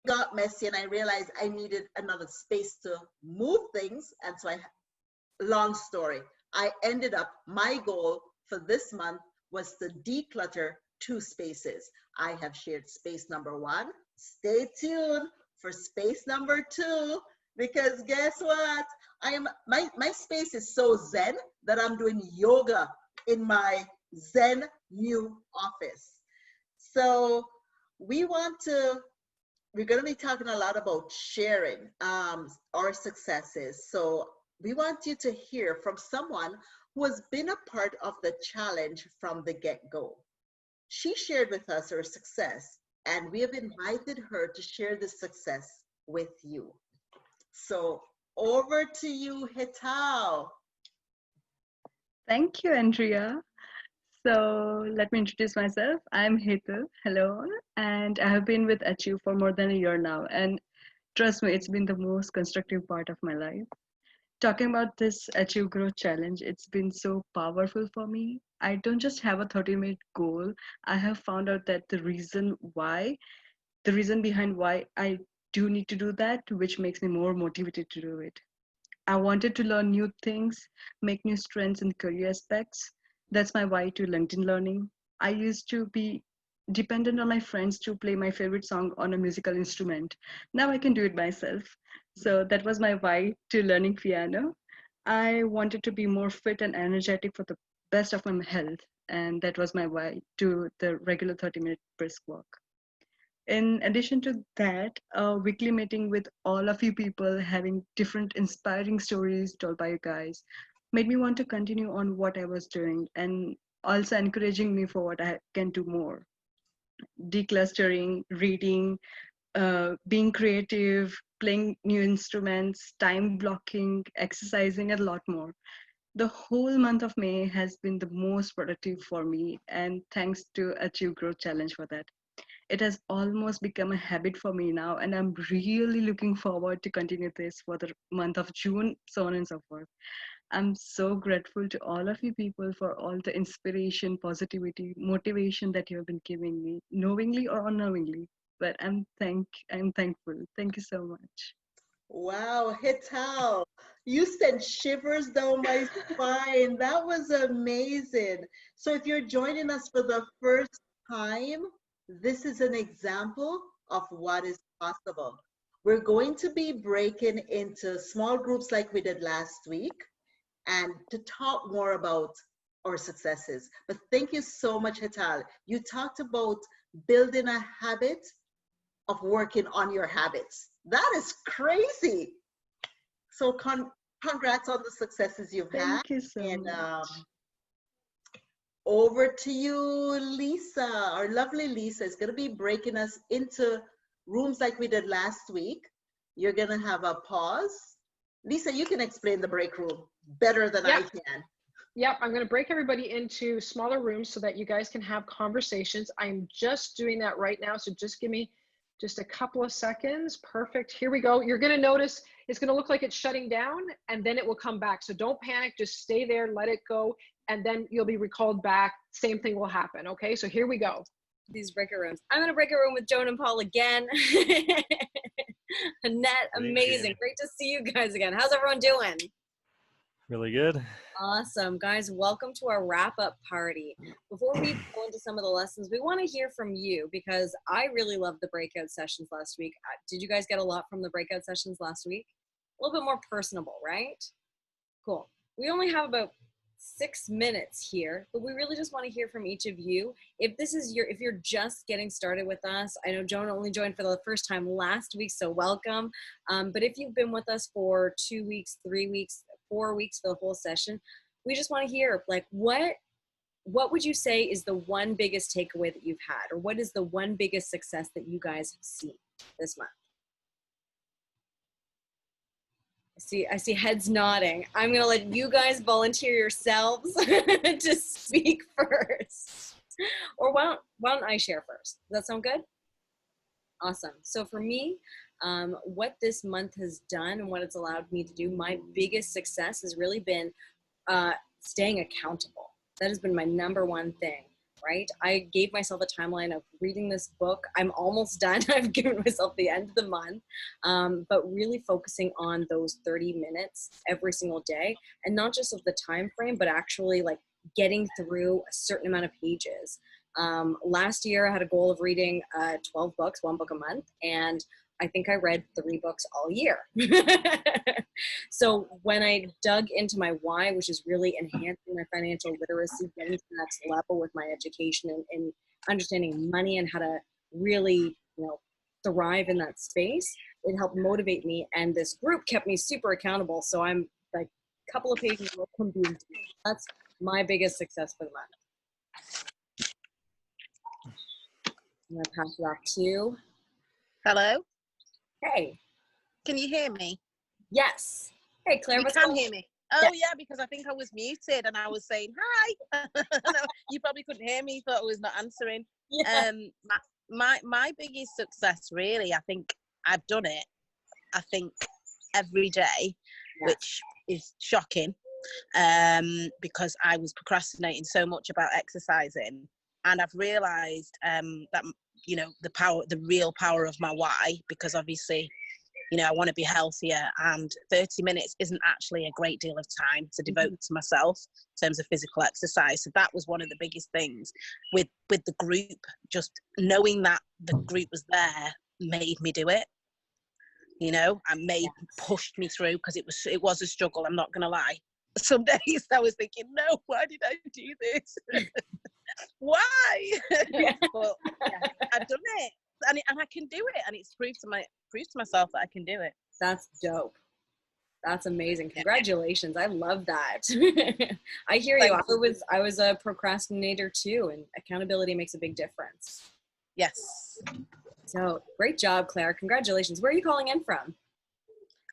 got messy and I realized I needed another space to move things. And so long story, I ended up, my goal for this month was to declutter 2 spaces. I have shared space number 1. Stay tuned for space number 2, because guess what? My space is so zen that I'm doing yoga in my zen new office. So we're going to be talking a lot about sharing our successes. So we want you to hear from someone who has been a part of the challenge from the get-go. She shared with us her success, and we have invited her to share the success with you. So over to you, Hazel. Thank you, Andrea. So let me introduce myself. I'm Hazel. Hello. And I have been with Achieve for more than a year now. And trust me, it's been the most constructive part of my life. Talking about this Achieve Growth Challenge, it's been so powerful for me. I don't just have a 30-minute goal. I have found out that the reason behind why I do need to do that, which makes me more motivated to do it. I wanted to learn new things, make new strengths in career aspects. That's my why to LinkedIn learning. I used to be dependent on my friends to play my favorite song on a musical instrument. Now I can do it myself. So that was my why to learning piano. I wanted to be more fit and energetic for the best of my health. And that was my why to the regular 30-minute brisk walk. In addition to that, a weekly meeting with all of you people having different inspiring stories told by you guys made me want to continue on what I was doing and also encouraging me for what I can do more. Declustering, reading, being creative, playing new instruments, time blocking, exercising, and a lot more. The whole month of May has been the most productive for me, and thanks to Achieve Growth Challenge for that. It has almost become a habit for me now, and I'm really looking forward to continue this for the month of June, so on and so forth. I'm so grateful to all of you people for all the inspiration, positivity, motivation that you have been giving me, knowingly or unknowingly. But I'm thankful. Thank you so much. Wow, Hazel, you sent shivers down my spine. That was amazing. So if you're joining us for the first time, this is an example of what is possible. We're going to be breaking into small groups like we did last week and to talk more about our successes. But thank you so much, Hatal. You talked about building a habit of working on your habits. That is crazy. So congrats on the successes you've had. Thank you so And much. over to you, Lisa. Our lovely Lisa is going to be breaking us into rooms like we did last week. You're going to have a pause. Lisa, you can explain the break room better than I can. Yep, I'm going to break everybody into smaller rooms so that you guys can have conversations. I'm just doing that right now, so just give me just a couple of seconds. Perfect. Here we go. You're going to notice it's going to look like it's shutting down, and then it will come back. So don't panic. Just stay there, let it go, and then you'll be recalled back. Same thing will happen. Okay, so here we go. These breaker rooms. I'm going to break a room with Joan and Paul again. Annette, amazing. Great to see you guys again. How's everyone doing? Really good. Awesome. Guys, welcome to our wrap-up party. Before we go into some of the lessons, we want to hear from you because I really loved the breakout sessions last week. Did you guys get a lot from the breakout sessions last week? A little bit more personable, right? Cool. We only have about 6 minutes here, but we really just want to hear from each of you. If you're just getting started with us, I know Joan only joined for the first time last week, so welcome. But if you've been with us for 2 weeks, 3 weeks, 4 weeks for the whole session, we just want to hear, like, what would you say is the one biggest takeaway that you've had, or what is the one biggest success that you guys have seen this month? I see heads nodding. I'm going to let you guys volunteer yourselves to speak first. Or why don't I share first? Does that sound good? Awesome. So for me, what this month has done and what it's allowed me to do, my biggest success has really been staying accountable. That has been my number one thing. right? I gave myself a timeline of reading this book. I'm almost done. I've given myself the end of the month, but really focusing on those 30 minutes every single day, and not just of the time frame, but actually like getting through a certain amount of pages. Last year I had a goal of reading 12 books, 1 book a month, and I think I read 3 books all year. So when I dug into my why, which is really enhancing my financial literacy, getting to the next level with my education and understanding money and how to really, thrive in that space, it helped motivate me. And this group kept me super accountable. So I'm like a couple of pages away from being. That's my biggest success for the month. I'm gonna pass it off to you. Hello? Hey. Can you hear me? Yes. Hey, Claire. You can hear me. Oh, yeah, because I think I was muted and I was saying hi. You probably couldn't hear me, thought I was not answering. Yeah. My biggest success, really, I think I've done it, I think, every day, which is shocking, because I was procrastinating so much about exercising. And I've realized that, the real power of my why, because obviously, I want to be healthier, and 30 minutes isn't actually a great deal of time to devote to myself in terms of physical exercise. So that was one of the biggest things with the group. Just knowing that the group was there made me do it. Pushed me through, because it was a struggle. I'm not going to lie. Some days I was thinking, no, why did I do this? Why? But I've done it. And I can do it, and it's proved to myself that I can do it. That's dope. That's amazing. Congratulations. I love that. I hear you. I was a procrastinator too, and accountability makes a big difference. Yes. So great job, Claire. Congratulations. Where are you calling in from?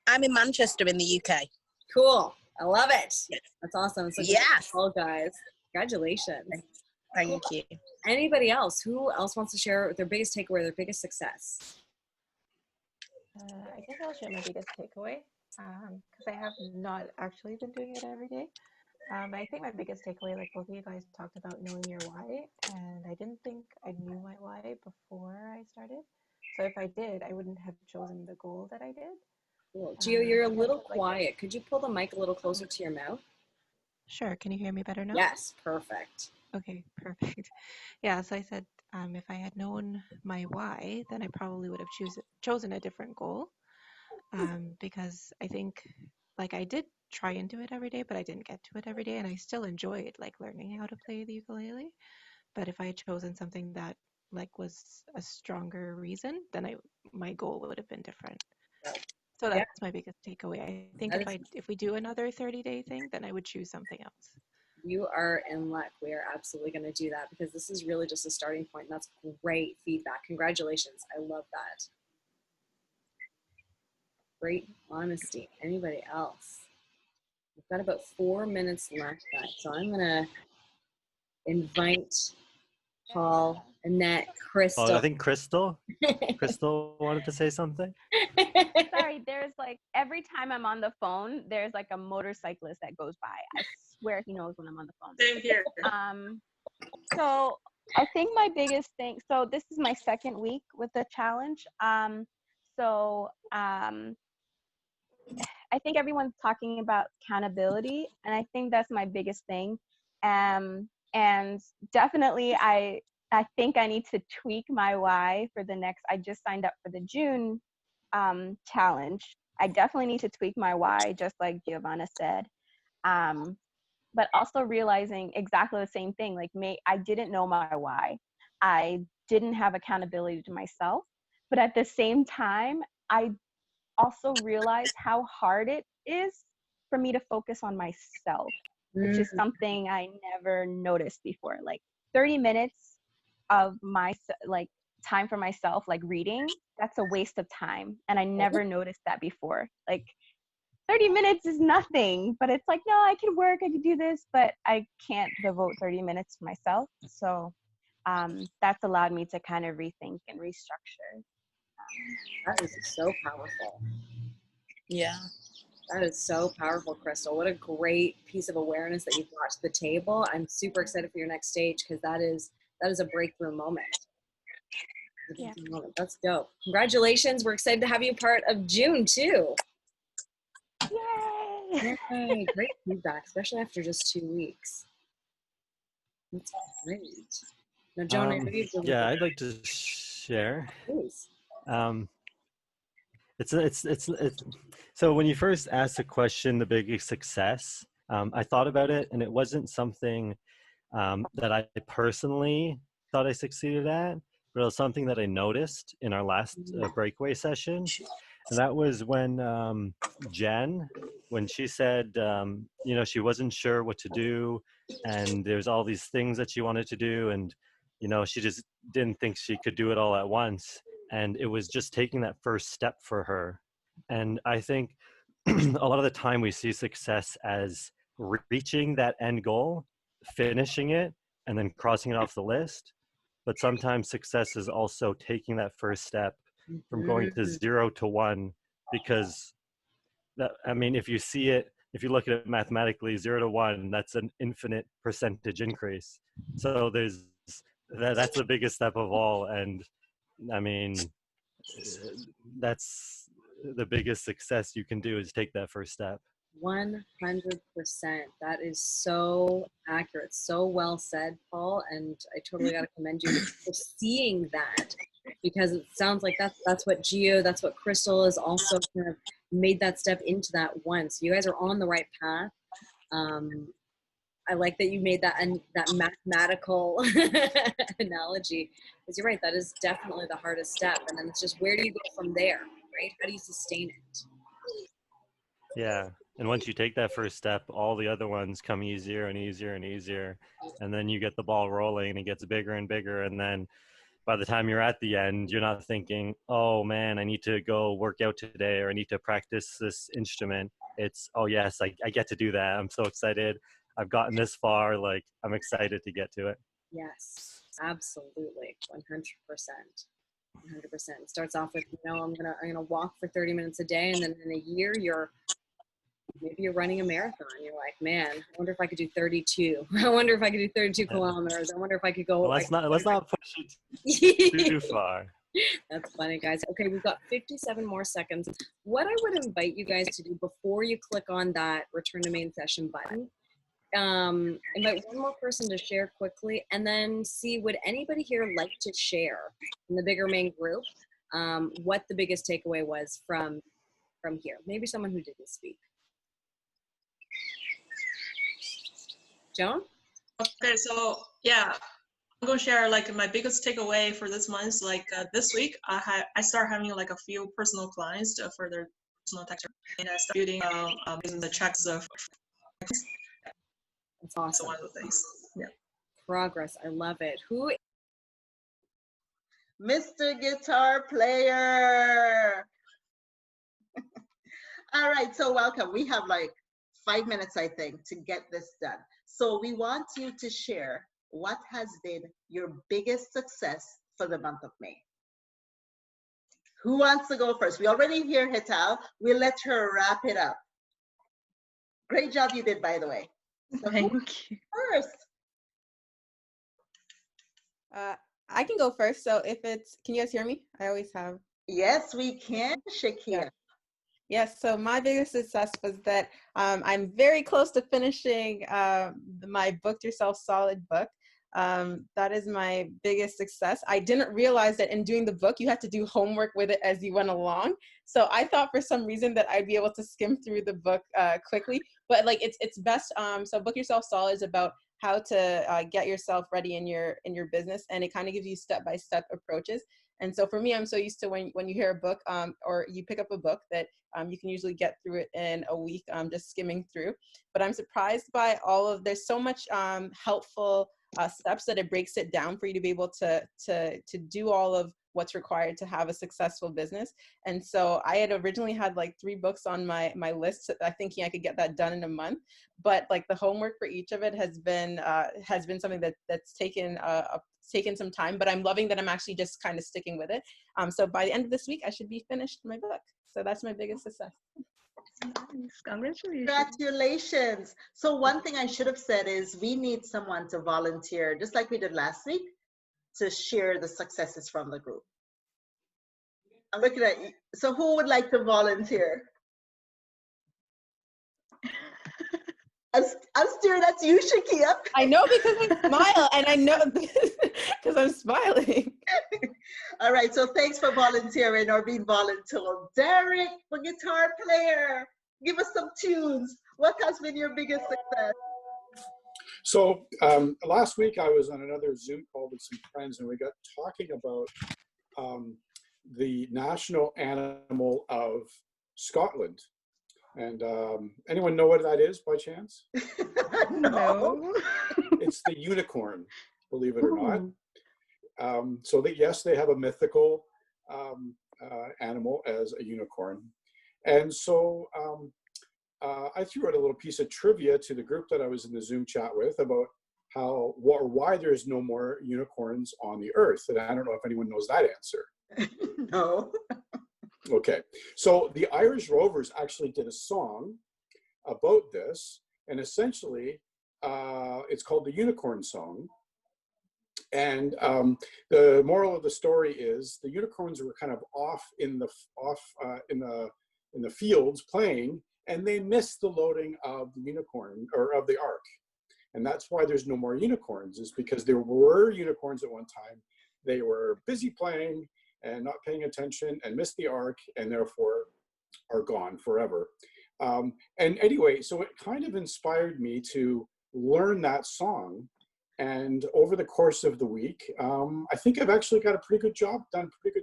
I'm in Manchester in the UK. Cool. I love it. Yes. That's awesome. So yes. All guys. Congratulations. Thank you. Anybody else? Who else wants to share their biggest takeaway, their biggest success? I guess I'll share my biggest takeaway, because I have not actually been doing it every day. But I think my biggest takeaway, like both of you guys talked about knowing your why, and I didn't think I knew my why before I started. So if I did, I wouldn't have chosen the goal that I did. Cool. Gio, you're a little quiet. Could you pull the mic a little closer to your mouth? Sure. Can you hear me better now? Yes, perfect. Okay, perfect. Yeah, so I said if I had known my why, then I probably would have chosen a different goal, because I think I did try and do it every day, but I didn't get to it every day, and I still enjoyed learning how to play the ukulele. But if I had chosen something that was a stronger reason, then my goal would have been different. So that's my biggest takeaway. I think if we do another 30-day thing, then I would choose something else. You are in luck. We are absolutely going to do that, because this is really just a starting point. And that's great feedback. Congratulations. I love that. Great honesty. Anybody else? We've got about 4 minutes left, guys. So I'm going to invite Paul, Annette, Crystal. Oh, I think Crystal wanted to say something. Sorry, there's every time I'm on the phone, there's a motorcyclist that goes by. I swear he knows when I'm on the phone. Same here. So I think my biggest thing, so this is my second week with the challenge. I think everyone's talking about accountability, and I think that's my biggest thing. And definitely I think I need to tweak my why for the next, I just signed up for the June challenge. I definitely need to tweak my why, just like Giovanna said. But also realizing exactly the same thing, I didn't know my why. I didn't have accountability to myself. But at the same time, I also realized how hard it is for me to focus on myself, which is something I never noticed before. 30 minutes of my time for myself, reading, that's a waste of time. And I never noticed that before. 30 minutes is nothing, but it's no, I can work, I can do this, but I can't devote 30 minutes to myself. So that's allowed me to kind of rethink and restructure. That is so powerful. Yeah. That is so powerful, Crystal. What a great piece of awareness that you brought to the table. I'm super excited for your next stage, because that is is a breakthrough moment. Yeah. That's dope. Congratulations. We're excited to have you part of June too. Yay! Yay. Great feedback, especially after just 2 weeks. That's great. Now, Joan, I know you've been Yeah, with I'd like to share. Please. It's so when you first asked the question, the biggest success, I thought about it, and it wasn't something that I personally thought I succeeded at, but it was something that I noticed in our last breakaway session. And that was when Jen, when she said, you know, she wasn't sure what to do, and there's all these things that she wanted to do, and, you know, she just didn't think she could do it all at once. And it was just taking that first step for her. And I think a lot of the time we see success as reaching that end goal, finishing it, and then crossing it off the list. But sometimes success is also taking that first step from going to 0 to 1, because that, I mean, if you see it, if you look at it mathematically, 0 to 1, that's an infinite percentage increase. So that's the biggest step of all. And I mean, that's the biggest success you can do, is take that first step. 100%. That is so accurate. So well said, Paul. And I totally got to commend you for seeing that, because it sounds like that's what Gio, that's what Crystal has also kind of made that step into that one. So you guys are on the right path. I like that you made that mathematical analogy, because you're right. That is definitely the hardest step. And then it's just, where do you go from there, right? How do you sustain it? Yeah. And once you take that first step, all the other ones come easier and easier and easier. And then you get the ball rolling, and it gets bigger and bigger. And then by the time you're at the end, you're not thinking, oh man, I need to go work out today, or I need to practice this instrument. It's, oh yes, I get to do that. I'm so excited. I've gotten this far. Like, I'm excited to get to it. Yes, absolutely. 100%. 100%. It starts off with, you know, I'm gonna walk for 30 minutes a day, and then in a year maybe you're running a marathon. You're like, man, I wonder if I could do 32. I wonder if I could do 32 kilometers. I wonder if I could go. Well, let's not push it too far. That's funny, guys. Okay, we've got 57 more seconds. What I would invite you guys to do before you click on that return to main session button, invite one more person to share quickly, and then see, would anybody here like to share in the bigger main group what the biggest takeaway was from here? Maybe someone who didn't speak. Joan? Okay, so yeah, I'm gonna share like my biggest takeaway for this month. Like this week, I start having like a few personal clients to further personal texture, and I start building using the checks of. That's awesome. So one of the things. Yeah. Progress. I love it. Who? Mr. Guitar Player. All right, so welcome. We have like 5 minutes, I think, to get this done. So we want you to share what has been your biggest success for the month of May. Who wants to go first? We already hear Hazel. We'll let her wrap it up. Great job you did, by the way. So Thank you. First. I can go first. So can you guys hear me? I always have. Yes, we can, Shakira. Yeah. Yes, so my biggest success was that I'm very close to finishing my Booked Yourself Solid book. That is my biggest success. I didn't realize that in doing the book, you have to do homework with it as you went along. So I thought for some reason that I'd be able to skim through the book quickly, but like it's best. So Book Yourself Solid is about how to get yourself ready in your business, and it kind of gives you step-by-step approaches. And so for me, I'm so used to when you hear a book or you pick up a book that you can usually get through it in a week, just skimming through. But I'm surprised by there's so much helpful steps that it breaks it down for you to be able to do all of what's required to have a successful business. And so I had originally had like 3 books on my list, thinking I could get that done in a month. But like the homework for each of it has been something that's taken some time, but I'm loving that I'm actually just kind of sticking with it. So by the end of this week, I should be finished my book. So that's my biggest success. Congratulations. Congratulations. So one thing I should have said is we need someone to volunteer, just like we did last week, to share the successes from the group? I'm looking at you. So who would like to volunteer? I'm staring at you, Shakia. I know because I smile, and I know because I'm smiling. All right, so thanks for volunteering or being voluntold. Derek, the guitar player, give us some tunes. What has been your biggest success? So last week I was on another Zoom call with some friends, and we got talking about the national animal of Scotland. And anyone know what that is by chance? No. It's the unicorn, believe it or not. So that, yes, they have a mythical animal as a unicorn. And so I threw out a little piece of trivia to the group that I was in the Zoom chat with about how or why there's no more unicorns on the earth. And I don't know if anyone knows that answer. No. Okay, so the Irish Rovers actually did a song about this, and essentially it's called the Unicorn Song. And the moral of the story is the unicorns were kind of off in the fields playing, and they missed the loading of the unicorn or of the ark. And that's why there's no more unicorns, is because there were unicorns at one time. They were busy playing and not paying attention and missed the ark, and therefore are gone forever. And anyway, so it kind of inspired me to learn that song. And over the course of the week, I think I've actually got done a pretty good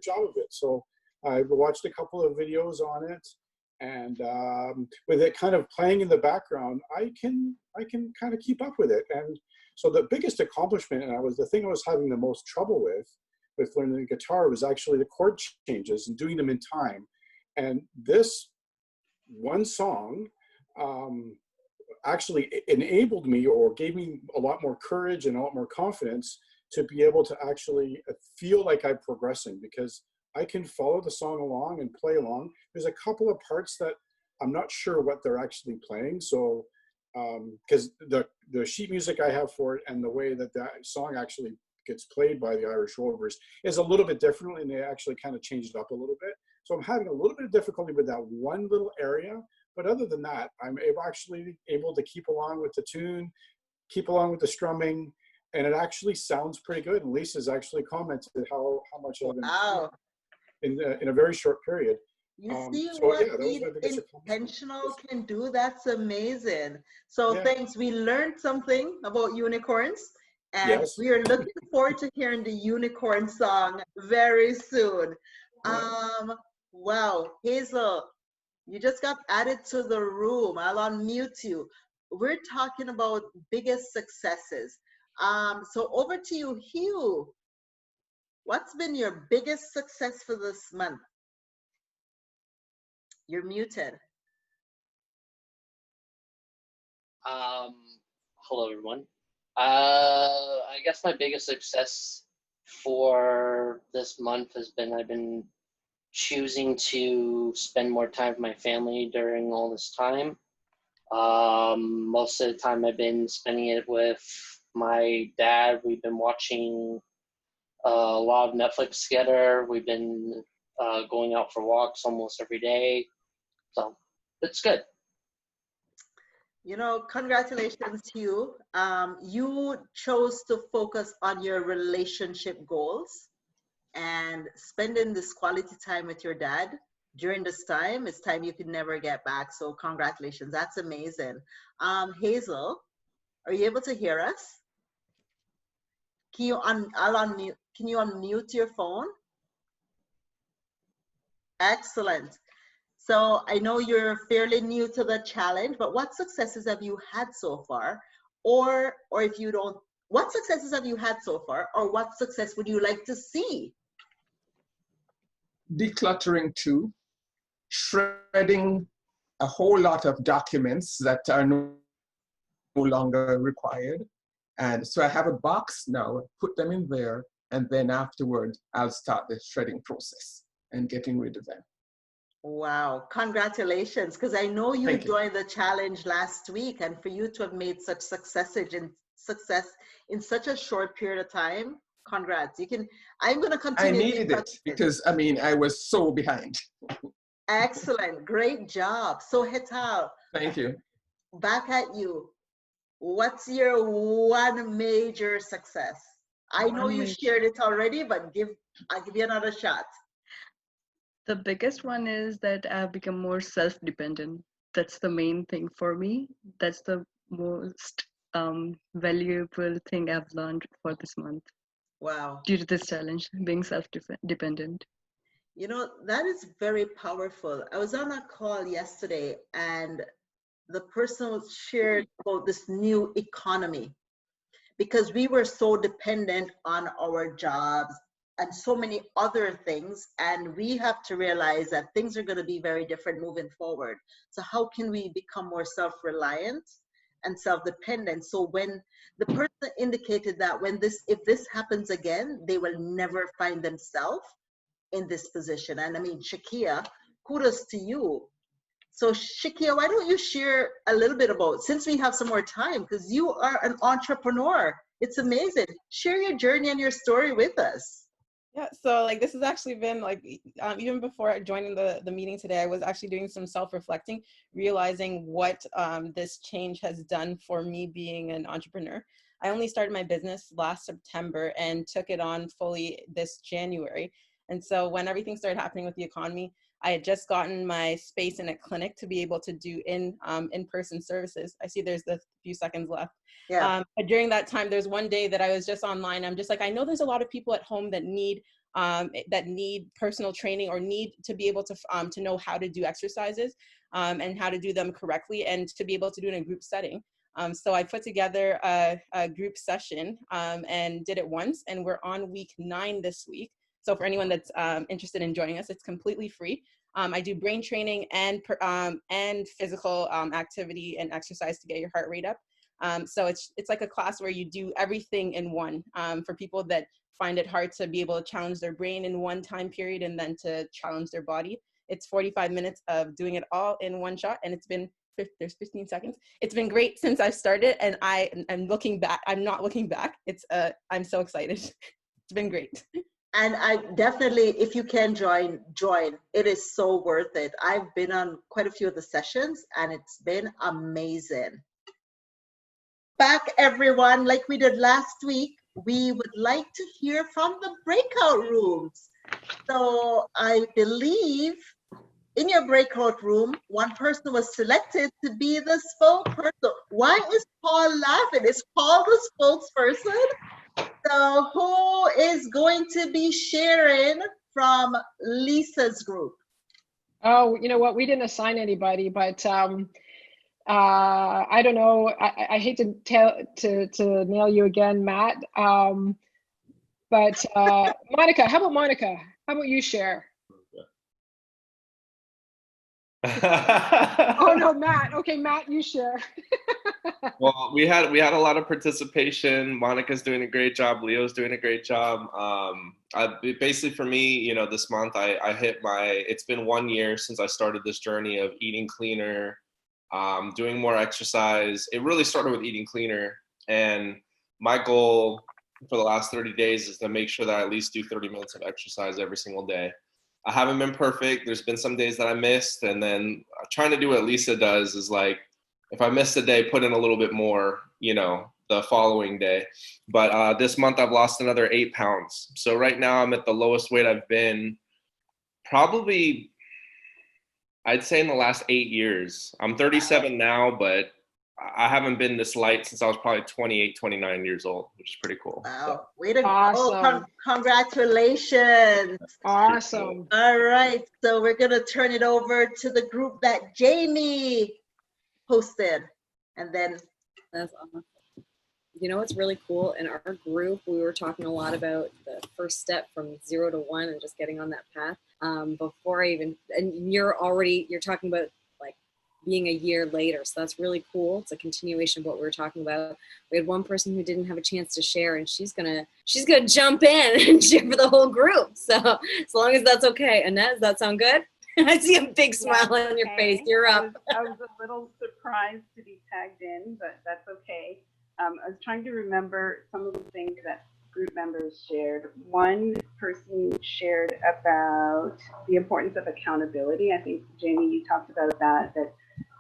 job of it. So I watched a couple of videos on it, and with it kind of playing in the background, I can kind of keep up with it. And so the biggest accomplishment, and the thing I was having the most trouble with learning the guitar, was actually the chord changes and doing them in time. And this one song actually enabled me, or gave me a lot more courage and a lot more confidence to be able to actually feel like I'm progressing, because I can follow the song along and play along. There's a couple of parts that I'm not sure what they're actually playing. So, because the sheet music I have for it and the way that that song actually gets played by the Irish Rovers is a little bit different, and they actually kind of changed it up a little bit. So I'm having a little bit of difficulty with that one little area, but other than that, I'm actually able to keep along with the tune, keep along with the strumming, and it actually sounds pretty good. And Lisa's actually commented how much I've been in a very short period. You see what being intentional can do? That's amazing. So thanks. We learned something about unicorns. And we are looking forward to hearing the Unicorn Song very soon. Wow, Hazel, you just got added to the room. I'll unmute you. We're talking about biggest successes. So over to you, Hugh. What's been your biggest success for this month? You're muted. Hello, everyone. I guess my biggest success for this month has been I've been choosing to spend more time with my family during all this time. Most of the time I've been spending it with my dad. We've been watching a lot of Netflix together. We've been going out for walks almost every day. So it's good. You know, congratulations, Hugh. You chose to focus on your relationship goals, and spending this quality time with your dad during this time is time you can never get back. So congratulations, that's amazing. Hazel, are you able to hear us? Can you unmute your phone? Excellent. So I know you're fairly new to the challenge, but what successes have you had so far? Or if you don't, what successes have you had so far? Or what success would you like to see? Decluttering too, shredding a whole lot of documents that are no longer required. And so I have a box now, put them in there, and then afterward, I'll start the shredding process and getting rid of them. Wow, congratulations, because I know you joined the challenge last week, and for you to have made such success in such a short period of time, Congrats. I'm going to I continue. needed it because, I mean, I was so behind. Excellent. Great job. So Hazel, Thank you. back at you. What's your one major success? I know One you major- shared it already, but I'll give you another shot. The biggest one is that I've become more self-dependent. That's the main thing for me. That's the most valuable thing I've learned for this month Wow. due to this challenge, being self-dependent. You know, that is very powerful. I was on a call yesterday and the person shared about this new economy because we were so dependent on our jobs and so many other things. And we have to realize that things are going to be very different moving forward. So how can we become more self-reliant and self-dependent? So when the person indicated that if this happens again, they will never find themselves in this position. And I mean, Shakia, kudos to you. So Shakia, why don't you share a little bit about, since we have some more time, because you are an entrepreneur. It's amazing. Share your journey and your story with us. Yeah, so like this has actually been like, even before joining the meeting today, I was actually doing some self-reflecting, realizing what this change has done for me being an entrepreneur. I only started my business last September and took it on fully this January. And so when everything started happening with the economy, I had just gotten my space in a clinic to be able to do in-person services. I see there's a few seconds left. Yeah. But during that time, there's one day that I was just online. I'm just like, I know there's a lot of people at home that need personal training or need to be able to know how to do exercises and how to do them correctly and to be able to do it in a group setting. So I put together a group session and did it once, and we're on week 9 this week. So for anyone that's interested in joining us, it's completely free. I do brain training and physical activity and exercise to get your heart rate up. So it's like a class where you do everything in one for people that find it hard to be able to challenge their brain in one time period and then to challenge their body. It's 45 minutes of doing it all in one shot, and there's 15 seconds. It's been great since I started, and I'm looking back. I'm not looking back. I'm so excited. It's been great. And I definitely, if you can join. It is so worth it. I've been on quite a few of the sessions and it's been amazing. Back everyone, like we did last week, we would like to hear from the breakout rooms. So I believe in your breakout room, one person was selected to be the spokesperson. Why is Paul laughing? Is Paul the spokesperson? So who is going to be sharing from Lisa's group? Oh, you know what? We didn't assign anybody, but I don't know. I hate to nail you again, Matt. But Monica, how about Monica? How about you share? Oh no, Matt. Okay, Matt, you share. Well, we had a lot of participation. Monica's doing a great job. Leo's doing a great job. Basically for me, you know, this month I hit it's been 1 year since I started this journey of eating cleaner, doing more exercise. It really started with eating cleaner. And my goal for the last 30 days is to make sure that I at least do 30 minutes of exercise every single day. I haven't been perfect. There's been some days that I missed. And then trying to do what Lisa does is like, if I missed a day, put in a little bit more, you know, the following day. But this month I've lost another 8 pounds. So right now I'm at the lowest weight I've been probably, I'd say in the last 8 years. I'm 37 now, but I haven't been this light since I was probably 28, 29 years old, which is pretty cool. Wow, So. way to Awesome. go. Congratulations. Awesome. All right, so we're gonna turn it over to the group that Jamie posted, and then That's awesome. You know what's really cool? In our group, we were talking a lot about the first step from 0 to 1 and just getting on that path. Before I even, and you're talking about like being a year later. So that's really cool. It's a continuation of what we were talking about. We had one person who didn't have a chance to share, and she's gonna jump in and share for the whole group. So as long as that's okay. Annette, does that sound good? I see a big smile on your face. You're up. I was a little surprised to be tagged in, but that's okay. I was trying to remember some of the things that group members shared. One person shared about the importance of accountability. I think, Jamie, you talked about that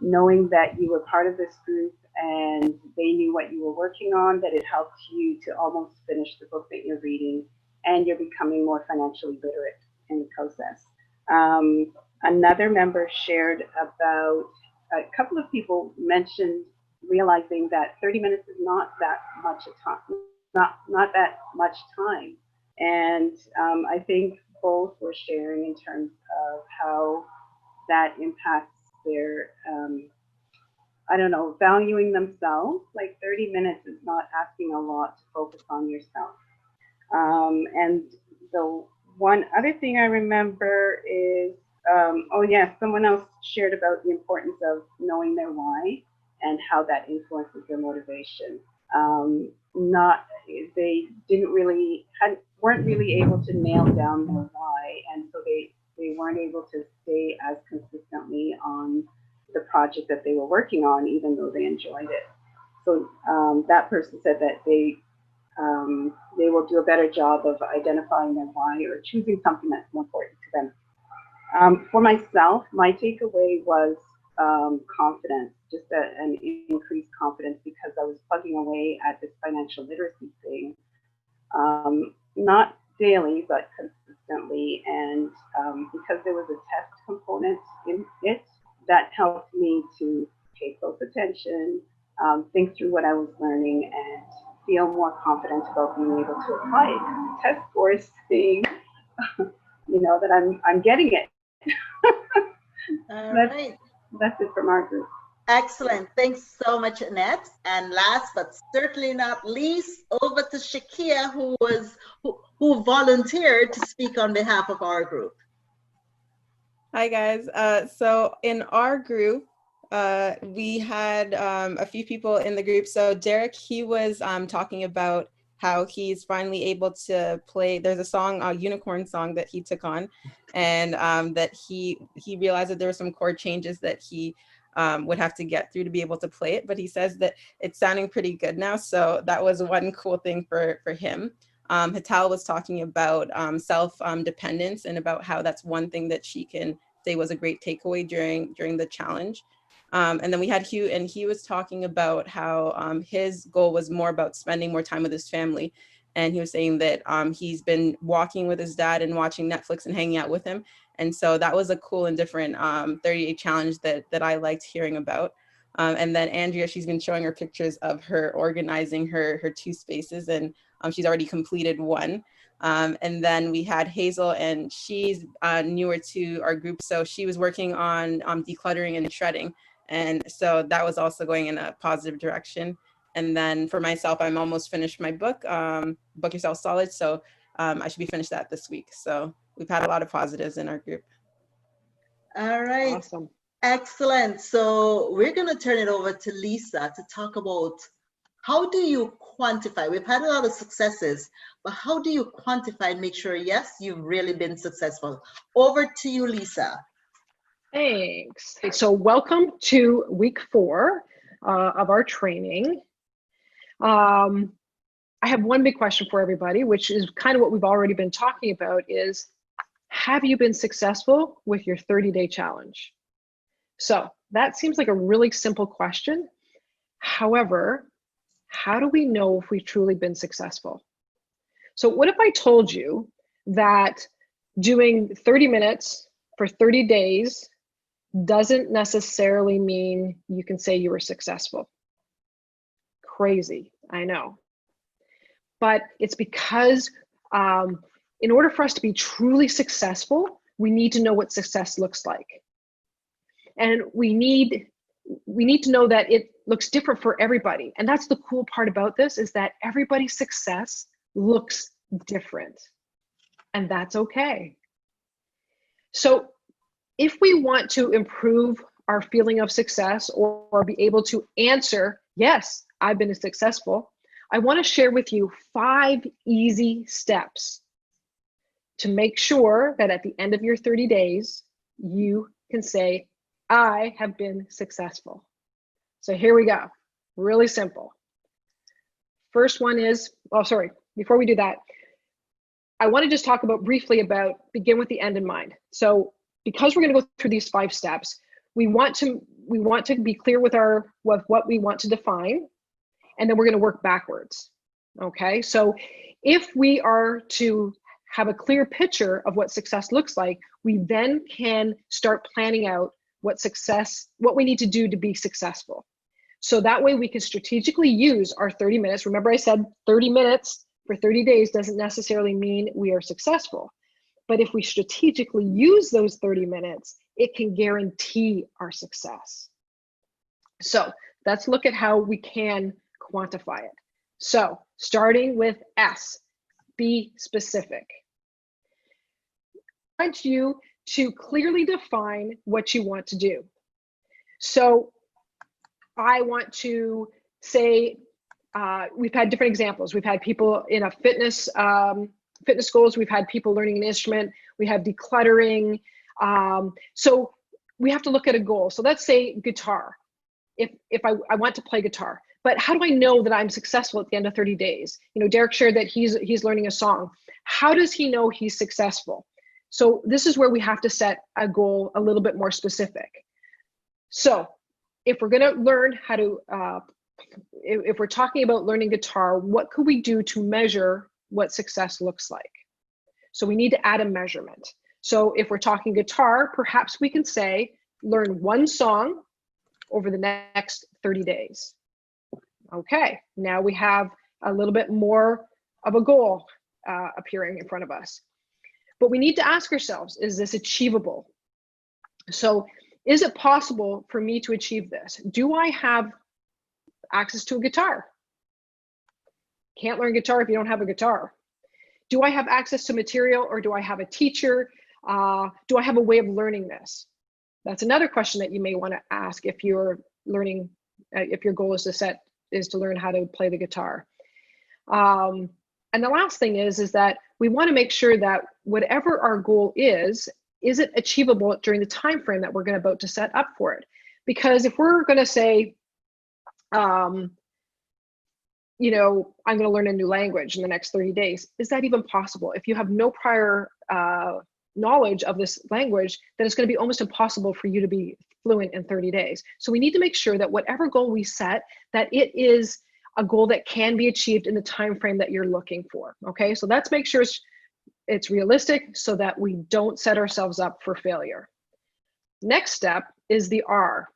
knowing that you were part of this group and they knew what you were working on, that it helped you to almost finish the book that you're reading, and you're becoming more financially literate in the process. Another member shared about, a couple of people mentioned realizing that 30 minutes is not that much time, not that much time. And I think both were sharing in terms of how that impacts their, I don't know, valuing themselves. Like 30 minutes is not asking a lot to focus on yourself. And the one other thing I remember is, oh yeah, someone else shared about the importance of knowing their why and how that influences their motivation. They weren't really able to nail down their why, and so they weren't able to stay as consistently on the project that they were working on, even though they enjoyed it. So that person said that they will do a better job of identifying their why or choosing something that's more important to them. For myself, my takeaway was confidence, just an increased confidence, because I was plugging away at this financial literacy thing, not daily, but consistently. And because there was a test component in it, that helped me to pay close attention, think through what I was learning, and feel more confident about being able to apply it. The test scores saying, that I'm getting it. All right. That's it from our group. Excellent. Thanks so much, Annette. And last but certainly not least, over to Shakia, who volunteered to speak on behalf of our group. Hi guys. So in our group, we had a few people in the group. So Derek, he was talking about how he's finally able to play. There's a song, a unicorn song that he took on, and that he realized that there were some chord changes that he would have to get through to be able to play it. But he says that it's sounding pretty good now. So that was one cool thing for him. Hatal was talking about self-dependence and about how that's one thing that she can say was a great takeaway during the challenge. And then we had Hugh, and he was talking about how his goal was more about spending more time with his family. And he was saying that he's been walking with his dad and watching Netflix and hanging out with him. And so that was a cool and different 30-day challenge that I liked hearing about. And then Andrea, she's been showing her pictures of her organizing her 2 spaces, and she's already completed 1. And then we had Hazel, and she's newer to our group. So she was working on decluttering and shredding. And so that was also going in a positive direction. And then for myself, I'm almost finished my book, Book Yourself Solid. So I should be finished that this week. So we've had a lot of positives in our group. All right. Awesome. Excellent. So we're going to turn it over to Lisa to talk about how do you quantify? We've had a lot of successes, but how do you quantify and make sure, yes, you've really been successful? Over to you, Lisa. Thanks. So welcome to week 4 of our training. I have one big question for everybody, which is kind of what we've already been talking about, is have you been successful with your 30-day challenge? So that seems like a really simple question. However, how do we know if we've truly been successful? So what if I told you that doing 30 minutes for 30 days doesn't necessarily mean you can say you were successful? Crazy, I know. But it's because in order for us to be truly successful, we need to know what success looks like. And we need to know that it looks different for everybody. And that's the cool part about this, is that everybody's success looks different. And that's okay. So if we want to improve our feeling of success, or be able to answer, yes, I've been successful, I want to share with you 5 easy steps to make sure that at the end of your 30 days, you can say, I have been successful. So here we go. Really simple. First one is, before we do that, I want to just talk briefly about begin with the end in mind. So because we're going to go through these 5 steps, we want to be clear with what we want to define, and then we're going to work backwards. Okay, so if we are to have a clear picture of what success looks like, we then can start planning out what we need to do to be successful. So that way we can strategically use our 30 minutes. Remember I said 30 minutes for 30 days doesn't necessarily mean we are successful. But if we strategically use those 30 minutes, it can guarantee our success. So let's look at how we can quantify it. So starting with S, be specific. I want you to clearly define what you want to do. So I want to say, we've had different examples. We've had people in a fitness goals. We've had people learning an instrument. We have decluttering. So we have to look at a goal. So let's say guitar. If I want to play guitar, but how do I know that I'm successful at the end of 30 days? You know, Derek shared that he's learning a song. How does he know he's successful? So this is where we have to set a goal a little bit more specific. So if we're going to learn how to, if we're talking about learning guitar, what could we do to measure what success looks like? So we need to add a measurement. So if we're talking guitar, perhaps we can say, learn 1 song over the next 30 days. Okay, now we have a little bit more of a goal appearing in front of us. But we need to ask ourselves, is this achievable? So is it possible for me to achieve this? Do I have access to a guitar? Can't learn guitar if you don't have a guitar. Do I have access to material, or do I have a teacher? Do I have a way of learning this? That's another question that you may want to ask if you're learning, if your goal is to learn how to play the guitar. And the last thing is that we want to make sure that whatever our goal is it achievable during the time frame that we're about to set up for it? Because if we're going to say, you know, I'm going to learn a new language in the next 30 days, is that even possible? If you have no prior knowledge of this language, then it's going to be almost impossible for you to be fluent in 30 days. So we need to make sure that whatever goal we set, that it is a goal that can be achieved in the time frame that you're looking for. Okay, so let's make sure it's realistic so that we don't set ourselves up for failure. Next step is the R,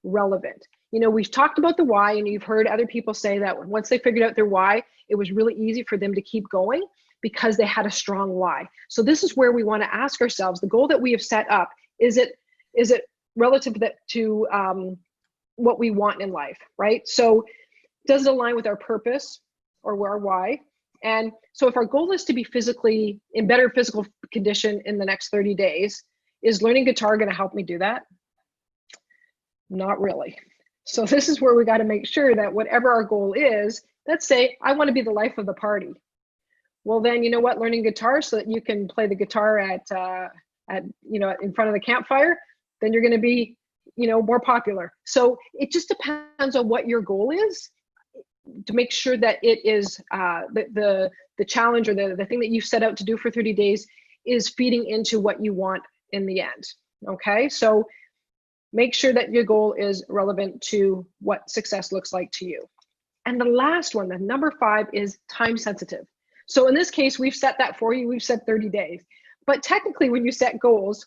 relevant. You know, we've talked about the why, and you've heard other people say that once they figured out their why, it was really easy for them to keep going because they had a strong why. So this is where we want to ask ourselves, the goal that we have set up, is it relative to what we want in life, right? So does it align with our purpose or our why? And so if our goal is to be physically in better physical condition in the next 30 days, is learning guitar going to help me do that? Not really. So this is where we got to make sure that whatever our goal is, let's say I want to be the life of the party. Well, then, you know what, learning guitar so that you can play the guitar at you know, in front of the campfire, then you're going to be, you know, more popular. So it just depends on what your goal is to make sure that it is the challenge or the thing that you set out to do for 30 days is feeding into what you want in the end. Okay, so make sure that your goal is relevant to what success looks like to you. And the last one, the number 5, is time sensitive. So in this case, we've set that for you. We've set 30 days. But technically, when you set goals,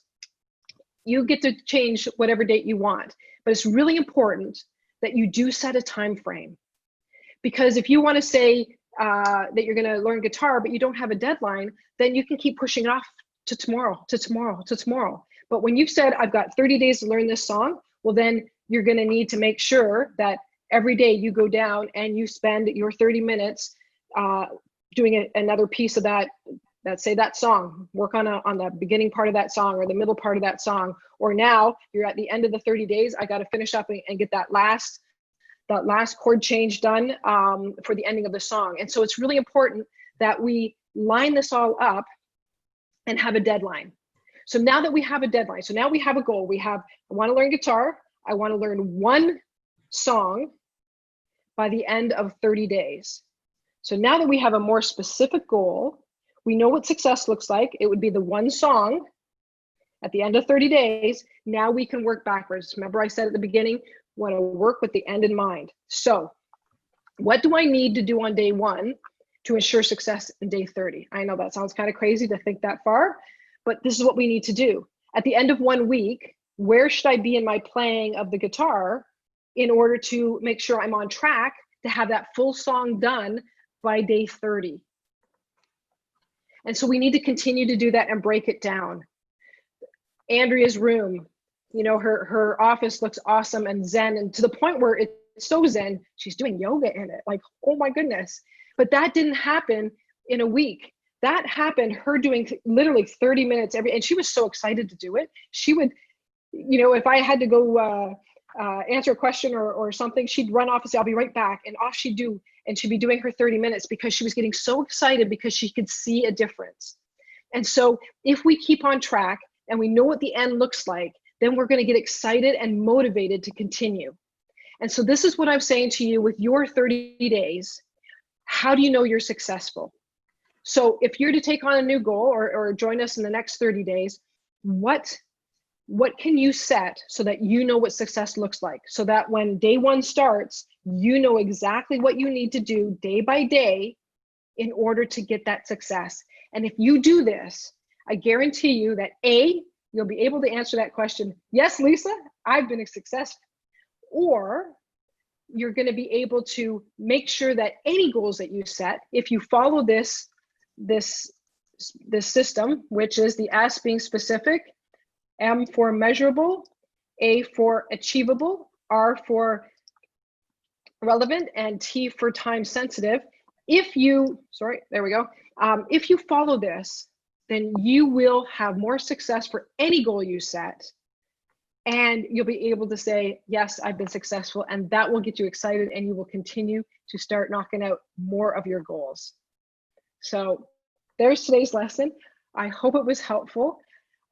you get to change whatever date you want. But it's really important that you do set a time frame. Because if you want to say that you're going to learn guitar, but you don't have a deadline, then you can keep pushing it off to tomorrow, to tomorrow, to tomorrow. But when you've said, I've got 30 days to learn this song, well, then you're going to need to make sure that every day you go down and you spend your 30 minutes doing another piece of that, let's say that song, work on the beginning part of that song or the middle part of that song. Or now you're at the end of the 30 days, I got to finish up and get that last chord change done for the ending of the song. And so it's really important that we line this all up and have a deadline. So now that we have a deadline, so now we have a goal, I want to learn guitar, I want to learn 1 song by the end of 30 days. So now that we have a more specific goal, we know what success looks like. It would be the one song at the end of 30 days. Now we can work backwards. Remember I said at the beginning, we want to work with the end in mind. So what do I need to do on day 1 to ensure success in day 30? I know that sounds kind of crazy to think that far, but this is what we need to do. At the end of 1 week, where should I be in my playing of the guitar in order to make sure I'm on track to have that full song done by day 30? And so we need to continue to do that and break it down. Andrea's room, you know, her office looks awesome and zen, and to the point where it's so zen, she's doing yoga in it. Like, oh my goodness. But that didn't happen in a week. That happened her doing literally 30 minutes and she was so excited to do it. She would, you know, if I had to go answer a question or something, she'd run off and say, I'll be right back. And off she'd do, and she'd be doing her 30 minutes because she was getting so excited because she could see a difference. And so if we keep on track and we know what the end looks like, then we're going to get excited and motivated to continue. And so this is what I'm saying to you with your 30 days. How do you know you're successful? So if you're to take on a new goal or join us in the next 30 days, what can you set so that you know what success looks like? So that when day 1 starts, you know exactly what you need to do day by day in order to get that success. And if you do this, I guarantee you that A, you'll be able to answer that question, yes, Lisa, I've been a success. Or you're going to be able to make sure that any goals that you set, if you follow this system, which is the S being specific, M for measurable, A for achievable, R for relevant, and T for time sensitive. If you follow this, then you will have more success for any goal you set. And you'll be able to say, yes, I've been successful. And that will get you excited and you will continue to start knocking out more of your goals. So there's today's lesson. I hope it was helpful.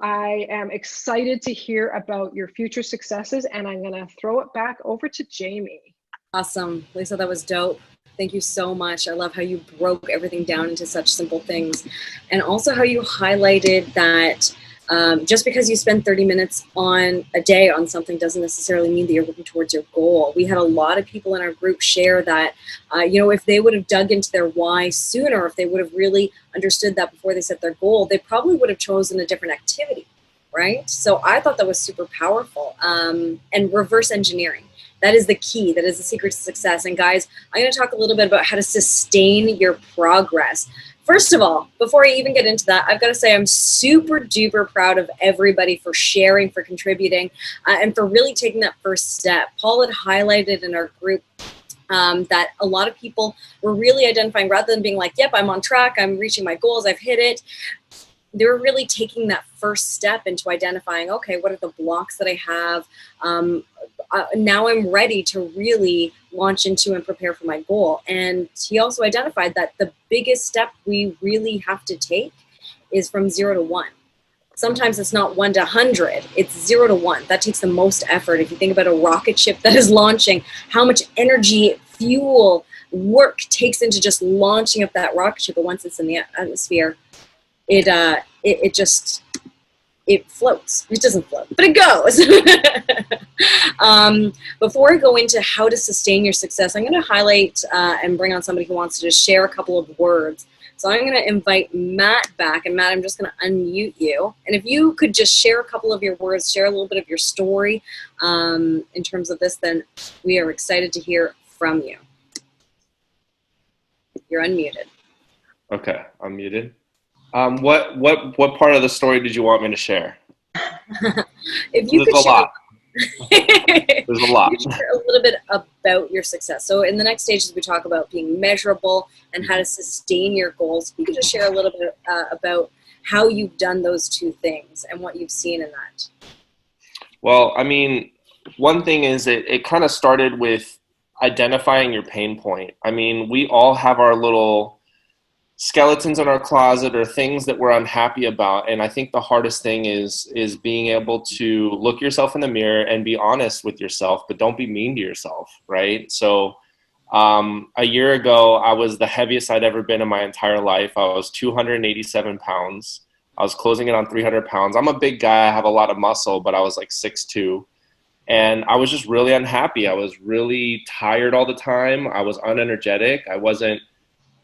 I am excited to hear about your future successes, and I'm going to throw it back over to Jamie. Awesome. Lisa, that was dope. Thank you so much. I love how you broke everything down into such simple things. And also how you highlighted that just because you spend 30 minutes on a day on something doesn't necessarily mean that you're working towards your goal. We had a lot of people in our group share that, if they would have dug into their why sooner, if they would have really understood that before they set their goal, they probably would have chosen a different activity, right? So I thought that was super powerful. And reverse engineering. That is the key. That is the secret to success. And guys, I'm going to talk a little bit about how to sustain your progress. First of all, before I even get into that, I've got to say I'm super duper proud of everybody for sharing, for contributing, and for really taking that first step. Paul had highlighted in our group that a lot of people were really identifying, rather than being like, yep, I'm on track, I'm reaching my goals, I've hit it. They were really taking that first step into identifying, okay, what are the blocks that I have? Now I'm ready to really launch into and prepare for my goal. And he also identified that the biggest step we really have to take is from 0 to 1. Sometimes it's not 1 to 100, it's 0 to 1. That takes the most effort. If you think about a rocket ship that is launching, how much energy, fuel, work takes into just launching up that rocket ship. But once it's in the atmosphere, it floats. It doesn't float, but it goes. Before I go into how to sustain your success, I'm going to highlight and bring on somebody who wants to just share a couple of words. So I'm going to invite Matt back. And Matt, I'm just going to unmute you. And if you could just share a couple of your words, share a little bit of your story in terms of this, then we are excited to hear from you. You're unmuted. Okay, I'm muted. What part of the story did you want me to share? If you There's could a lot. There's a lot. You could share a little bit about your success. So in the next stages, we talk about being measurable and how to sustain your goals. You could just share a little bit about how you've done those two things and what you've seen in that. Well, I mean, one thing is it kind of started with identifying your pain point. I mean, we all have our little skeletons in our closet or things that we're unhappy about. And I think the hardest thing is being able to look yourself in the mirror and be honest with yourself, but don't be mean to yourself, right? So A year ago, I was the heaviest I'd ever been in my entire life. I was 287 pounds. I was closing in on 300 pounds. I'm a big guy. I have a lot of muscle, but I was like 6'2". And I was just really unhappy. I was really tired all the time. I was unenergetic. I wasn't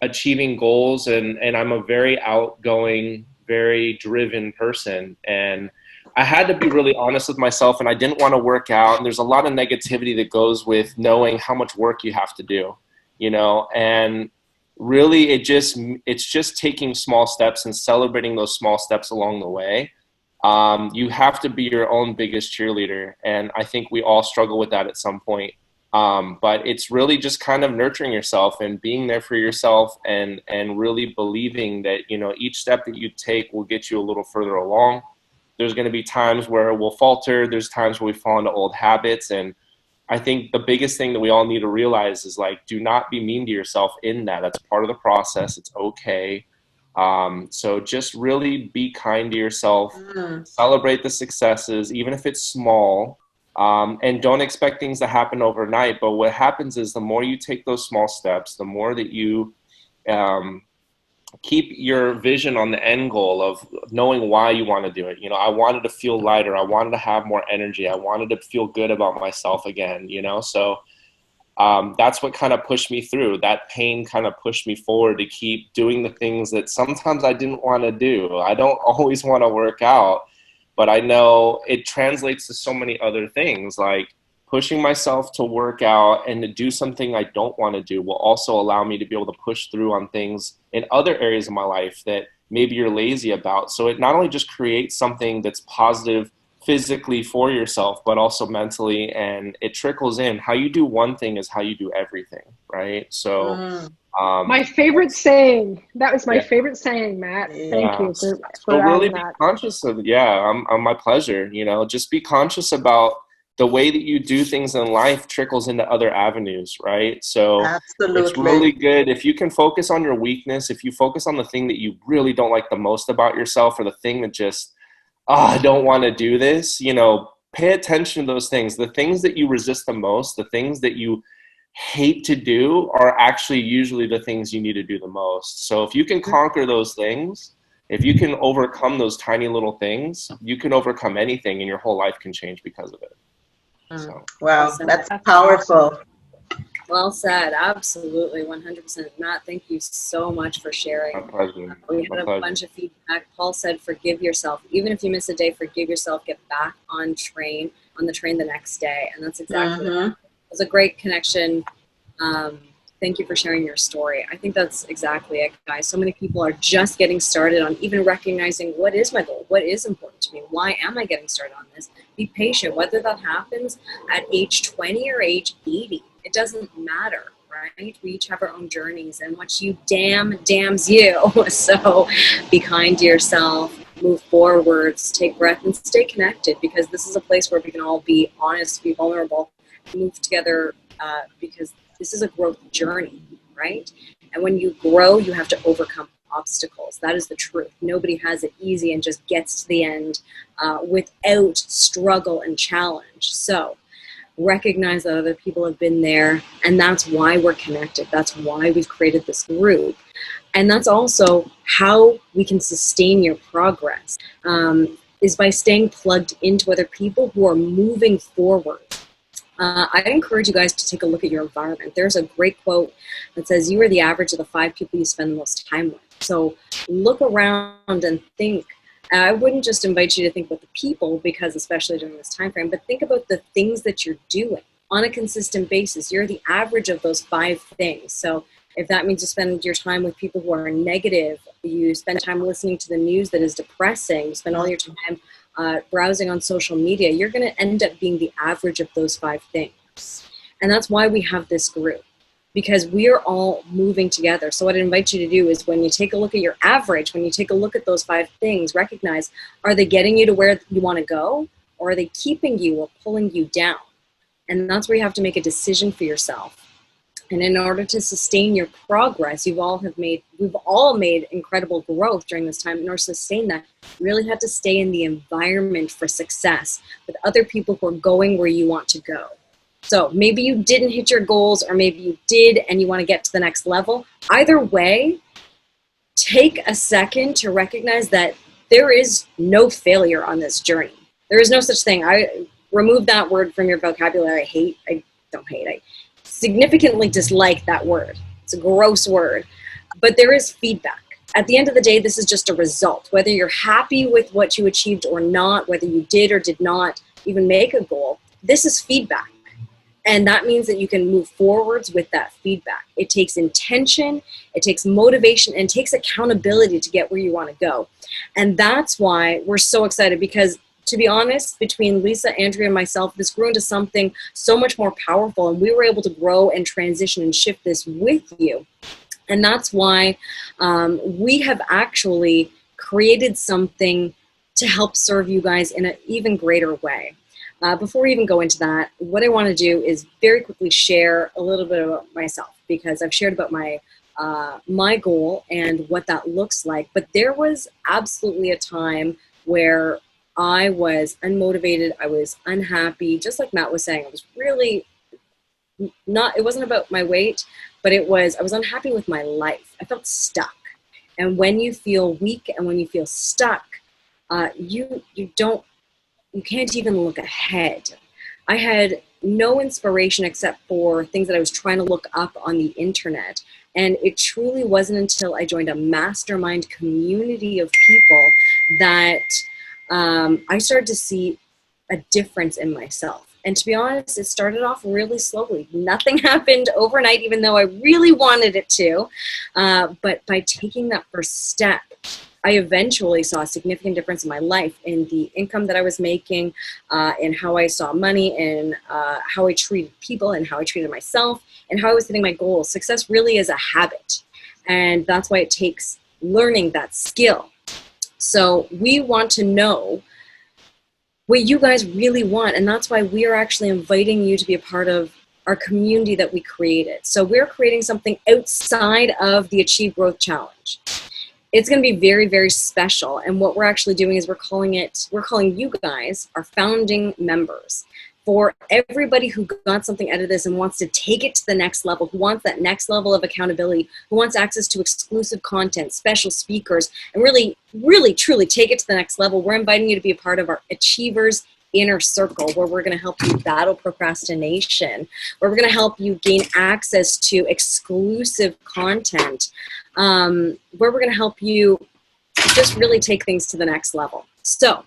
achieving goals. And I'm a very outgoing, very driven person. And I had to be really honest with myself, and I didn't want to work out. And there's a lot of negativity that goes with knowing how much work you have to do, you know, and really it's just taking small steps and celebrating those small steps along the way. You have to be your own biggest cheerleader. And I think we all struggle with that at some point. But it's really just kind of nurturing yourself and being there for yourself, and really believing that, you know, each step that you take will get you a little further along. There's going to be times where we'll falter. There's times where we fall into old habits. And I think the biggest thing that we all need to realize is, like, do not be mean to yourself in that. That's part of the process. It's okay. So just really be kind to yourself, celebrate the successes, even if it's small, and don't expect things to happen overnight. But what happens is the more you take those small steps, the more that you keep your vision on the end goal of knowing why you want to do it. You know, I wanted to feel lighter. I wanted to have more energy. I wanted to feel good about myself again, you know? So that's what kind of pushed me through. That pain kind of pushed me forward to keep doing the things that sometimes I didn't want to do. I don't always want to work out, but I know it translates to so many other things, like pushing myself to work out and to do something I don't want to do will also allow me to be able to push through on things in other areas of my life that maybe you're lazy about. So it not only just creates something that's positive physically for yourself, but also mentally, and it trickles in. How you do one thing is how you do everything, right? So my favorite saying. That was my favorite saying, Matt. Thank you for so really adding be that. conscious of, my pleasure. You know, just be conscious about the way that you do things in life trickles into other avenues, right? So it's really good if you can focus on your weakness. If you focus on the thing that you really don't like the most about yourself, or the thing that just, I don't want to do this, you know, pay attention to those things. The things that you resist the most, the things that you hate to do, are actually usually the things you need to do the most. So if you can conquer those things, if you can overcome those tiny little things, you can overcome anything, and your whole life can change because of it. So. Wow, that's powerful. Well said. Absolutely, 100%. Matt, thank you so much for sharing. My pleasure. We had a bunch of feedback. Paul said, forgive yourself. Even if you miss a day, forgive yourself. Get back on the train the next day. And that's exactly it. It was a great connection. Thank you for sharing your story. I think that's exactly it, guys. So many people are just getting started on even recognizing, what is my goal? What is important to me? Why am I getting started on this? Be patient. Whether that happens at age 20 or age 80, it doesn't matter, right? We each have our own journeys, and what you damns you. So be kind to yourself, move forwards, take breath, and stay connected, because this is a place where we can all be honest, be vulnerable, move together, because this is a growth journey, right? And when you grow, you have to overcome obstacles. That is the truth. Nobody has it easy and just gets to the end without struggle and challenge. So recognize that other people have been there, and that's why we're connected. That's why we've created this group. And that's also how we can sustain your progress, is by staying plugged into other people who are moving forward. I encourage you guys to take a look at your environment. There's a great quote that says, you are the average of the 5 people you spend the most time with. So look around and think. I wouldn't just invite you to think about the people, because especially during this time frame, but think about the things that you're doing on a consistent basis. You're the average of those 5 things. So if that means you spend your time with people who are negative, you spend time listening to the news that is depressing, you spend all your time browsing on social media, you're going to end up being the average of those 5 things. And that's why we have this group, because we're all moving together. So what I invite you to do is, when you take a look at your average, when you take a look at those 5 things, recognize, are they getting you to where you want to go, or are they keeping you or pulling you down? And that's where you have to make a decision for yourself. And in order to sustain your progress, we've all made incredible growth during this time. In order to sustain that, you really have to stay in the environment for success with other people who are going where you want to go. So maybe you didn't hit your goals, or maybe you did and you want to get to the next level. Either way, take a second to recognize that there is no failure on this journey. There is no such thing. I remove that word from your vocabulary. I significantly dislike that word. It's a gross word, but there is feedback. At the end of the day, this is just a result. Whether you're happy with what you achieved or not, whether you did or did not even make a goal, this is feedback. And that means that you can move forwards with that feedback. It takes intention, it takes motivation, and it takes accountability to get where you want to go. And that's why we're so excited, because to be honest, between Lisa, Andrea, and myself, this grew into something so much more powerful, and we were able to grow and transition and shift this with you. And that's why we have actually created something to help serve you guys in an even greater way. Before we even go into that, what I want to do is very quickly share a little bit about myself, because I've shared about my my goal and what that looks like. But there was absolutely a time where I was unmotivated, I was unhappy, just like Matt was saying. I was really not, it wasn't about my weight, but I was unhappy with my life. I felt stuck. And when you feel weak and when you feel stuck, you can't even look ahead. I had no inspiration except for things that I was trying to look up on the internet. And it truly wasn't until I joined a mastermind community of people that I started to see a difference in myself. And to be honest, it started off really slowly. Nothing happened overnight, even though I really wanted it to. But by taking that first step, I eventually saw a significant difference in my life, in the income that I was making, in how I saw money, in how I treated people, and how I treated myself, and how I was hitting my goals. Success really is a habit, and that's why it takes learning that skill. So we want to know what you guys really want, and that's why we are actually inviting you to be a part of our community that we created. So we're creating something outside of the Achieve Growth Challenge. It's going to be very, very special. And what we're actually doing is we're calling you guys our founding members. For everybody who got something out of this and wants to take it to the next level, who wants that next level of accountability, who wants access to exclusive content, special speakers, and really, really, truly take it to the next level, we're inviting you to be a part of our Achievers Inner Circle, where we're going to help you battle procrastination, where we're going to help you gain access to exclusive content, where we're going to help you just really take things to the next level. So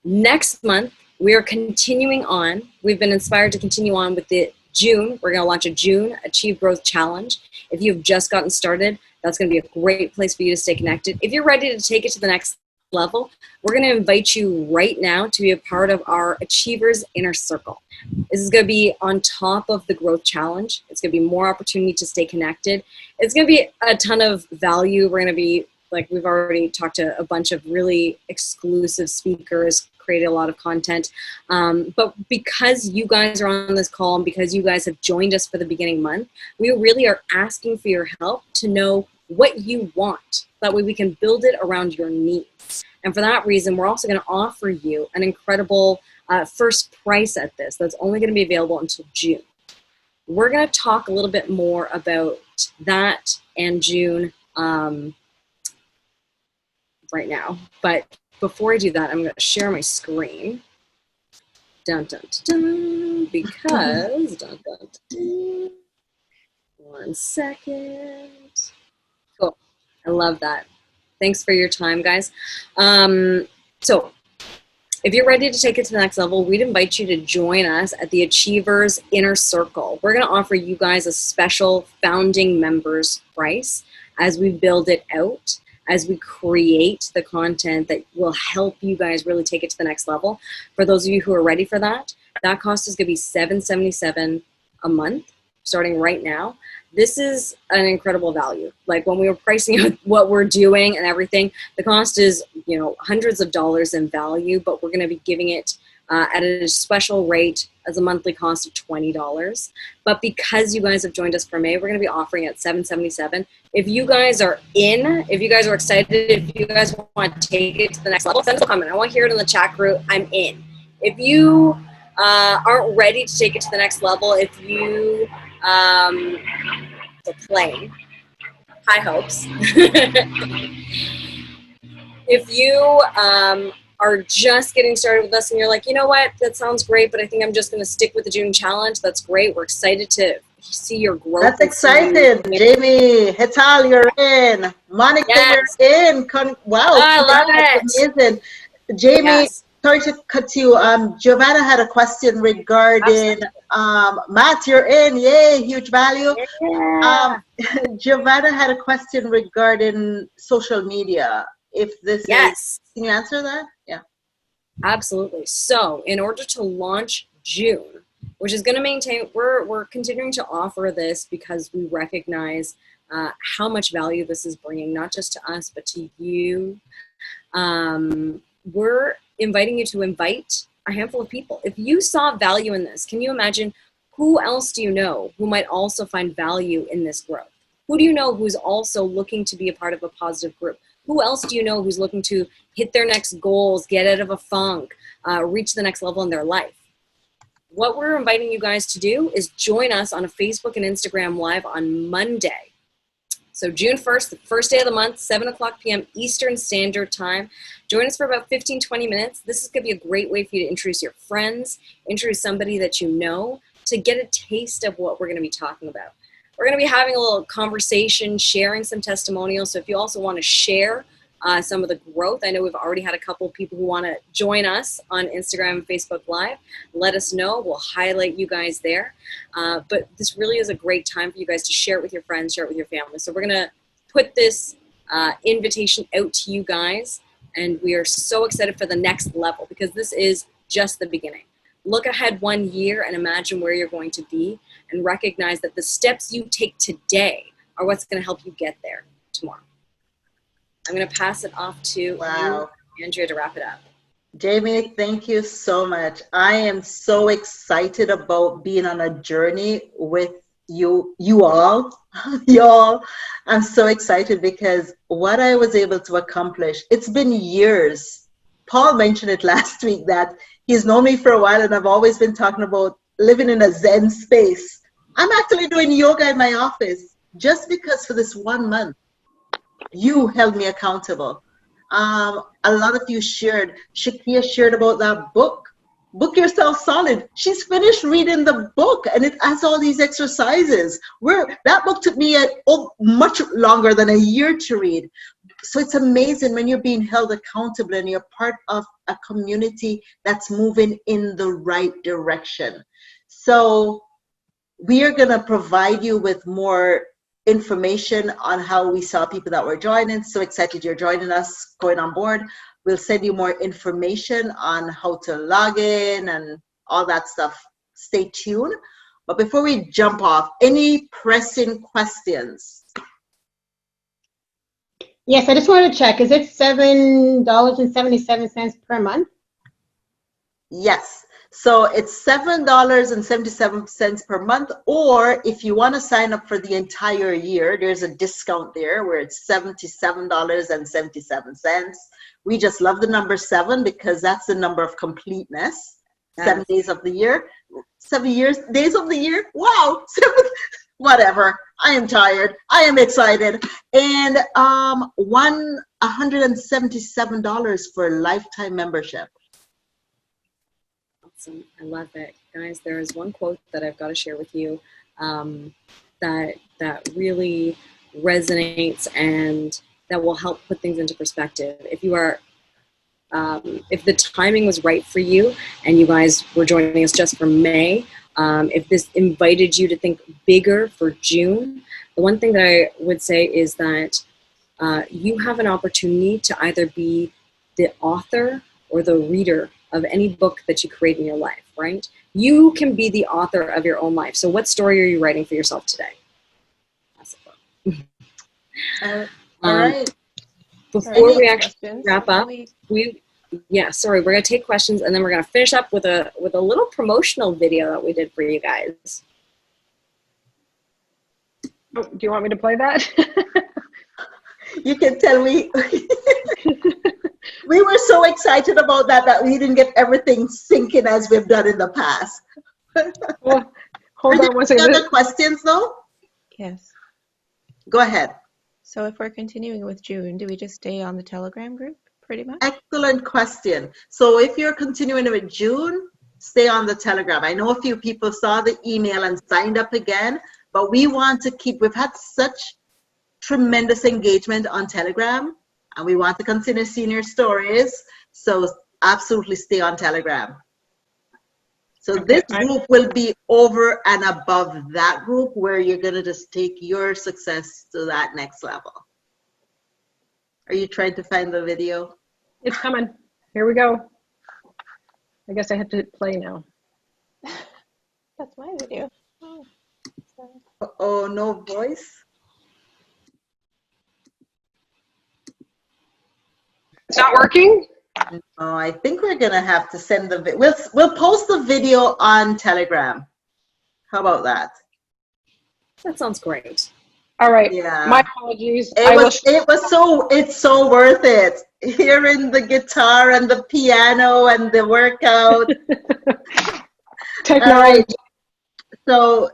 next month, we are continuing on. We've been inspired to continue on with the June. We're going to launch a June Achieve Growth Challenge. If you've just gotten started, that's going to be a great place for you to stay connected. If you're ready to take it to the next level, we're going to invite you right now to be a part of our Achievers Inner Circle. This is going to be on top of the Growth Challenge. It's going to be more opportunity to stay connected. It's going to be a ton of value. We're going to be, like we've already talked to a bunch of really exclusive speakers, created a lot of content. But because you guys are on this call and because you guys have joined us for the beginning month, we really are asking for your help to know what you want. That way we can build it around your needs. And for that reason, we're also going to offer you an incredible first price at this that's only going to be available until June. We're going to talk a little bit more about that and June right now. But before I do that, I'm going to share my screen. Dun, dun, dun, dun, because, dun, dun, dun, 1 second. Cool. I love that. Thanks for your time, guys. So if you're ready to take it to the next level, we'd invite you to join us at the Achievers Inner Circle. We're going to offer you guys a special founding members price as we build it out, as we create the content that will help you guys really take it to the next level. For those of you who are ready for that, that cost is going to be $777 a month, starting right now. This is an incredible value. Like when we were pricing out what we're doing and everything, the cost is, hundreds of dollars in value, but we're going to be giving it at a special rate as a monthly cost of $20. But because you guys have joined us for May, we're going to be offering it at $777. If you guys are in, if you guys are excited, if you guys want to take it to the next level, send us a comment. I want to hear it in the chat group. I'm in. If you aren't ready to take it to the next level, if you the plane, high hopes. If you are just getting started with us and you're like, you know what, that sounds great, but I think I'm just going to stick with the June challenge, that's great. We're excited to see your growth. That's excited. Jamie, Hazel, you're in. Monica, yes. you're in. Wow, I love it. Amazing. Jamie, yes. Sorry to cut you. Giovanna had a question regarding, Matt, you're in. Yay, huge value. Yeah. Giovanna had a question regarding social media. If this is, can you answer that? Yeah. Absolutely. So in order to launch June, which is going to maintain, we're continuing to offer this because we recognize how much value this is bringing, not just to us, but to you. We're inviting you to invite a handful of people. If you saw value in this, can you imagine who else do you know who might also find value in this growth? Who do you know who's also looking to be a part of a positive group? Who else do you know who's looking to hit their next goals, get out of a funk, reach the next level in their life? What we're inviting you guys to do is join us on a Facebook and Instagram Live on Monday. So June 1st, the first day of the month, 7 o'clock p.m. Eastern Standard Time. Join us for about 15, 20 minutes. This is going to be a great way for you to introduce your friends, introduce somebody that you know, to get a taste of what we're going to be talking about. We're going to be having a little conversation, sharing some testimonials. So if you also want to share some of the growth, I know we've already had a couple of people who want to join us on Instagram and Facebook Live. Let us know. We'll highlight you guys there. But this really is a great time for you guys to share it with your friends, share it with your family. So we're going to put this invitation out to you guys. And we are so excited for the next level because this is just the beginning. Look ahead 1 year and imagine where you're going to be and recognize that the steps you take today are what's going to help you get there tomorrow. I'm going to pass it off to you, Andrea, to wrap it up. Jamie, thank you so much. I am so excited about being on a journey with you all. Y'all, I'm so excited because what I was able to accomplish, it's been years. Paul mentioned it last week that he's known me for a while and I've always been talking about living in a Zen space. I'm actually doing yoga in my office just because for this 1 month, you held me accountable. A lot of you shared, Shakia shared about that book, Book Yourself Solid. She's finished reading the book and it has all these exercises. That book took me much longer than a year to read. So it's amazing when you're being held accountable and you're part of a community that's moving in the right direction. So we are going to provide you with more information on how we saw people that were joining. So excited you're joining us, going on board. We'll send you more information on how to log in and all that stuff. Stay tuned. But before we jump off, any pressing questions? Yes, I just wanted to check. Is it $7.77 per month? Yes. So it's $7.77 per month, or if you want to sign up for the entire year, there's a discount there where it's $77.77. We just love the number 7 because that's the number of completeness. 7 days of the year, 7 days of the year. Wow. Whatever. I am tired. I am excited. And $177 for a lifetime membership. Awesome. I love it. Guys, there is one quote that I've got to share with you that really resonates and that will help put things into perspective. If you are, if the timing was right for you and you guys were joining us just for May, if this invited you to think bigger for June, the one thing that I would say is that you have an opportunity to either be the author or the reader of any book that you create in your life, right? You can be the author of your own life. So what story are you writing for yourself today? That's the book. All right. Before we actually wrap up, we're going to take questions and then we're going to finish up with a little promotional video that we did for you guys. Oh, do you want me to play that? You can tell me. We were so excited about that we didn't get everything sinking as we've done in the past. Well, hold on one second. Any other questions though? Yes. Go ahead. So if we're continuing with June, do we just stay on the Telegram group pretty much? Excellent question. So if you're continuing with June, stay on the Telegram. I know a few people saw the email and signed up again, but we want to keep, we've had such tremendous engagement on Telegram, and we want to continue seeing your stories. So absolutely stay on Telegram. So this group will be over and above that group where you're going to just take your success to that next level. Are you trying to find the video? It's coming. Here we go. I guess I have to hit play now. That's my video. Oh, no voice? It's not working? Oh, I think we're gonna have to send the we'll post the video on Telegram. How about that? That sounds great. All right. Yeah. My apologies. It's so worth it. Hearing the guitar and the piano and the workout. Technology. All right. So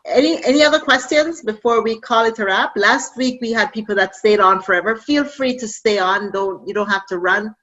any other questions before we call it a wrap? Last week we had people that stayed on forever. Feel free to stay on. You don't have to run.